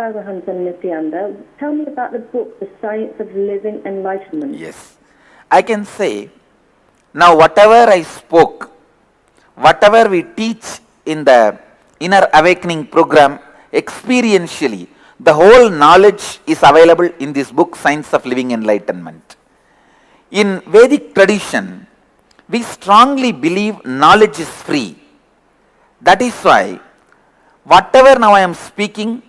Paramahansa Nityananda. Tell me about the book, The Science of Living Enlightenment. Yes. I can say, now whatever I spoke, whatever we teach in the Inner Awakening program, experientially, the whole knowledge is available in this book, Science of Living Enlightenment. In Vedic tradition, we strongly believe knowledge is free. That is why, whatever now I am speaking,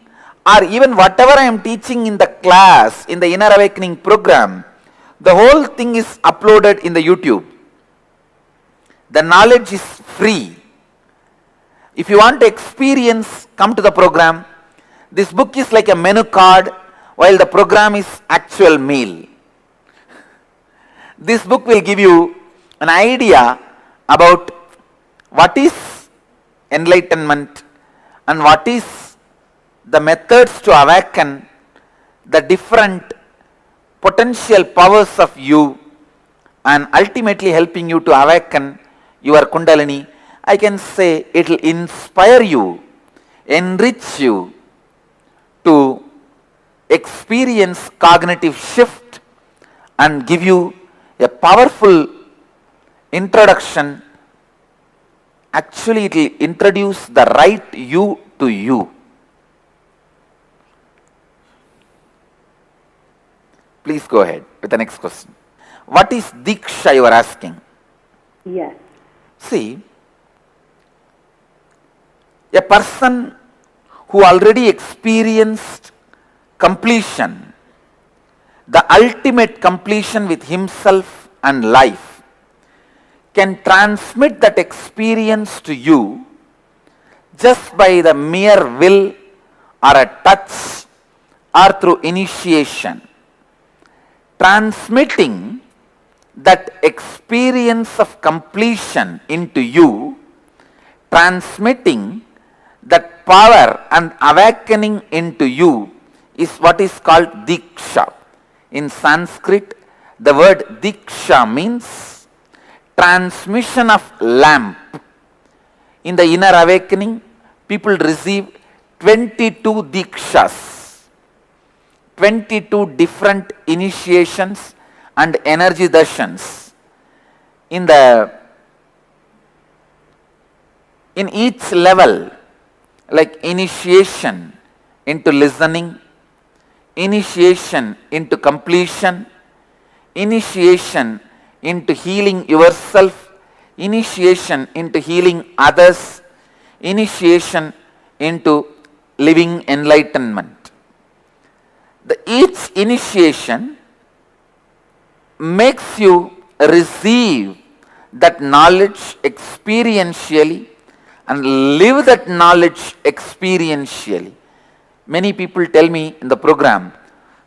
or even whatever I am teaching in the class, in the Inner Awakening program, the whole thing is uploaded in the YouTube. The knowledge is free. If you want to experience, come to the program. This book is like a menu card, while the program is actual meal. This book will give you an idea about what is enlightenment and what is the methods to awaken the different potential powers of you, and ultimately helping you to awaken your Kundalini. I can say it will inspire you, enrich you to experience cognitive shift and give you a powerful introduction. Actually, it will introduce the right you to you. Please go ahead with the next question. What is Diksha, you are asking? Yes. See, a person who already experienced completion, the ultimate completion with himself and life, can transmit that experience to you just by the mere will or a touch or through initiation. Transmitting that experience of completion into you, transmitting that power and awakening into you is what is called Diksha. In Sanskrit, the word Diksha means transmission of lamp. In the Inner Awakening, people receive 22 Dikshas. 22 different initiations and energy darshans. In each level, like initiation into listening, initiation into completion, initiation into healing yourself, initiation into healing others, initiation into living enlightenment. Each initiation makes you receive that knowledge experientially and live that knowledge experientially. Many people tell me in the program,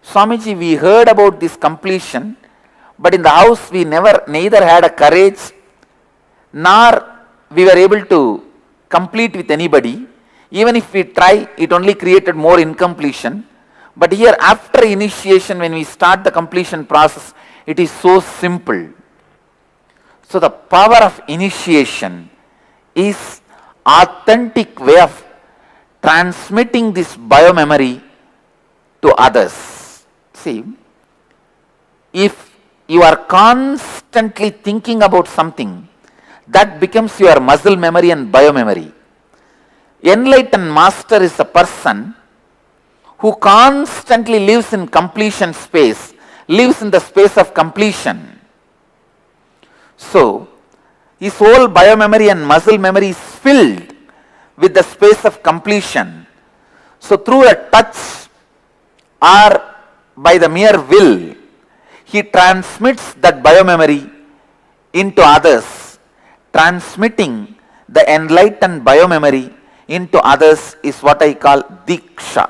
Swamiji, we heard about this completion, but in the house we neither had a courage nor we were able to complete with anybody. Even if we try, it only created more incompletion. But here, after initiation, when we start the completion process, it is so simple. So the power of initiation is authentic way of transmitting this biomemory to others. See, if you are constantly thinking about something, that becomes your muscle memory and biomemory. Enlightened master is a person who constantly lives in completion space, lives in the space of completion. So, his whole biomemory and muscle memory is filled with the space of completion. So, through a touch or by the mere will, he transmits that biomemory into others. Transmitting the enlightened biomemory into others is what I call Diksha.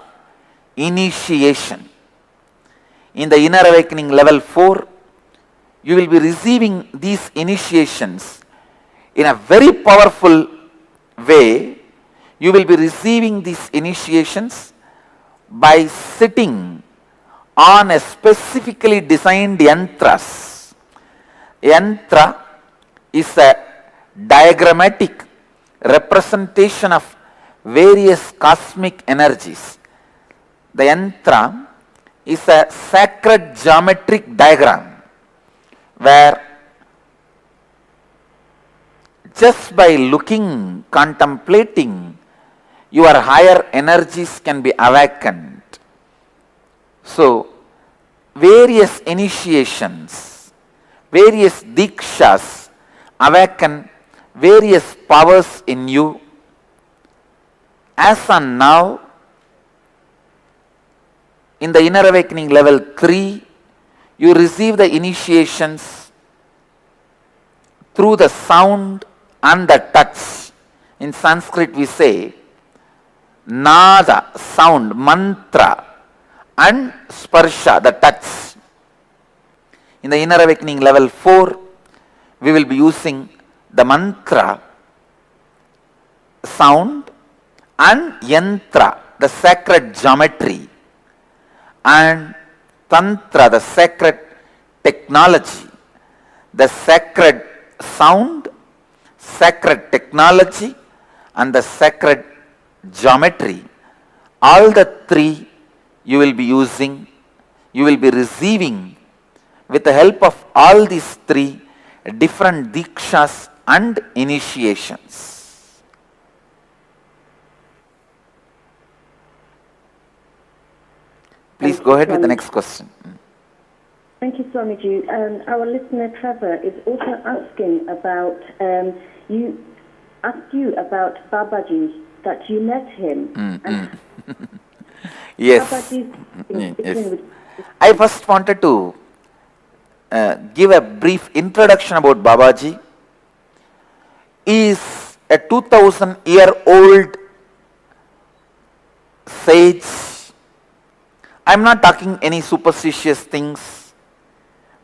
Initiation. In the Inner Awakening level 4, you will be receiving these initiations in a very powerful way. You will be receiving these initiations by sitting on a specifically designed yantras. Yantra is a diagrammatic representation of various cosmic energies. The yantra is a sacred geometric diagram where just by looking, contemplating, your higher energies can be awakened. So, various initiations, various dikshas awaken various powers in you. As on now, in the inner awakening level 3, you receive the initiations through the sound and the touch. In Sanskrit we say nada, sound, mantra, and sparsha, the touch. In the inner awakening level 4, we will be using the mantra, sound, and yantra, the sacred geometry, and tantra, the sacred technology, the sacred sound, sacred technology, and the sacred geometry. All the three you will be using, you will be receiving with the help of all these three different dikshas and initiations. Please go ahead with the next question. Thank you, Swamiji. Our listener Trevor is also asking about asked you about Babaji, that you met him. And Yes. Babaji, I first wanted to give a brief introduction about Babaji. He is a 2000-year-old sage. I am not talking any superstitious things.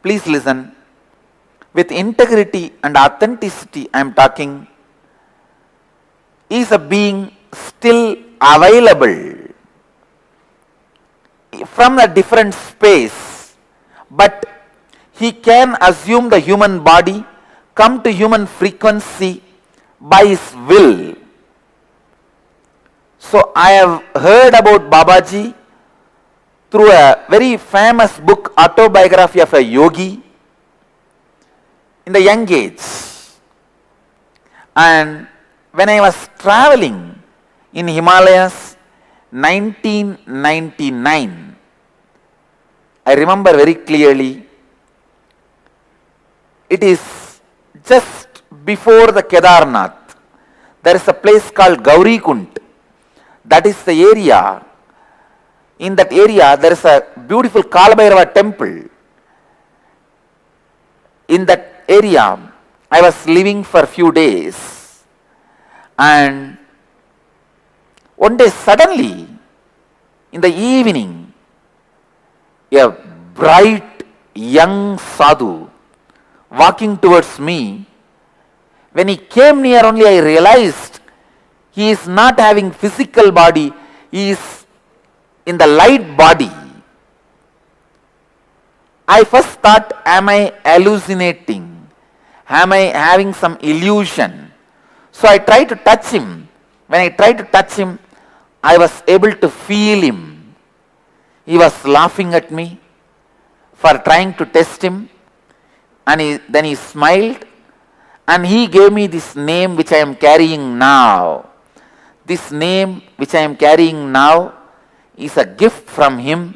Please listen. With integrity and authenticity I am talking. He is a being still available from a different space, but he can assume the human body, come to human frequency by his will. So I have heard about Babaji through a very famous book, Autobiography of a Yogi, in the young age. And when I was traveling in Himalayas 1999, I remember very clearly, it is just before the Kedarnath. There is a place called Gaurikund. That is the area. In that area, there is a beautiful Kalabhairava temple. In that area, I was living for a few days. And one day suddenly, in the evening, a bright young sadhu walking towards me. When he came near only, I realized he is not having physical body, he is in the light body. I first thought, am I hallucinating? Am I having some illusion? So I tried to touch him. When I tried to touch him, I was able to feel him. He was laughing at me for trying to test him. And then he smiled and he gave me this name which I am carrying now. This name which I am carrying now is a gift from him.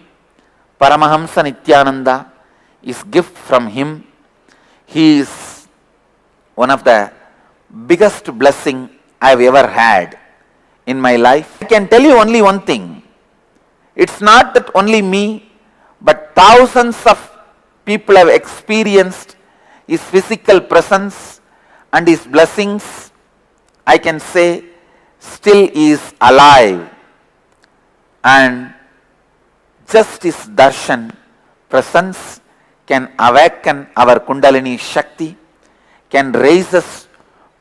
Paramahamsa Nityananda is gift from him. He is one of the biggest blessing I have ever had in my life. I can tell you only one thing. It's not that only me, but thousands of people have experienced his physical presence and his blessings. I can say still he is alive, and just his darshan, presence, can awaken our Kundalini Shakti, can raise us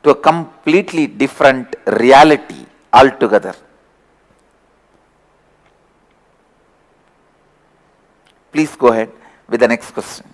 to a completely different reality altogether. Please go ahead with the next question.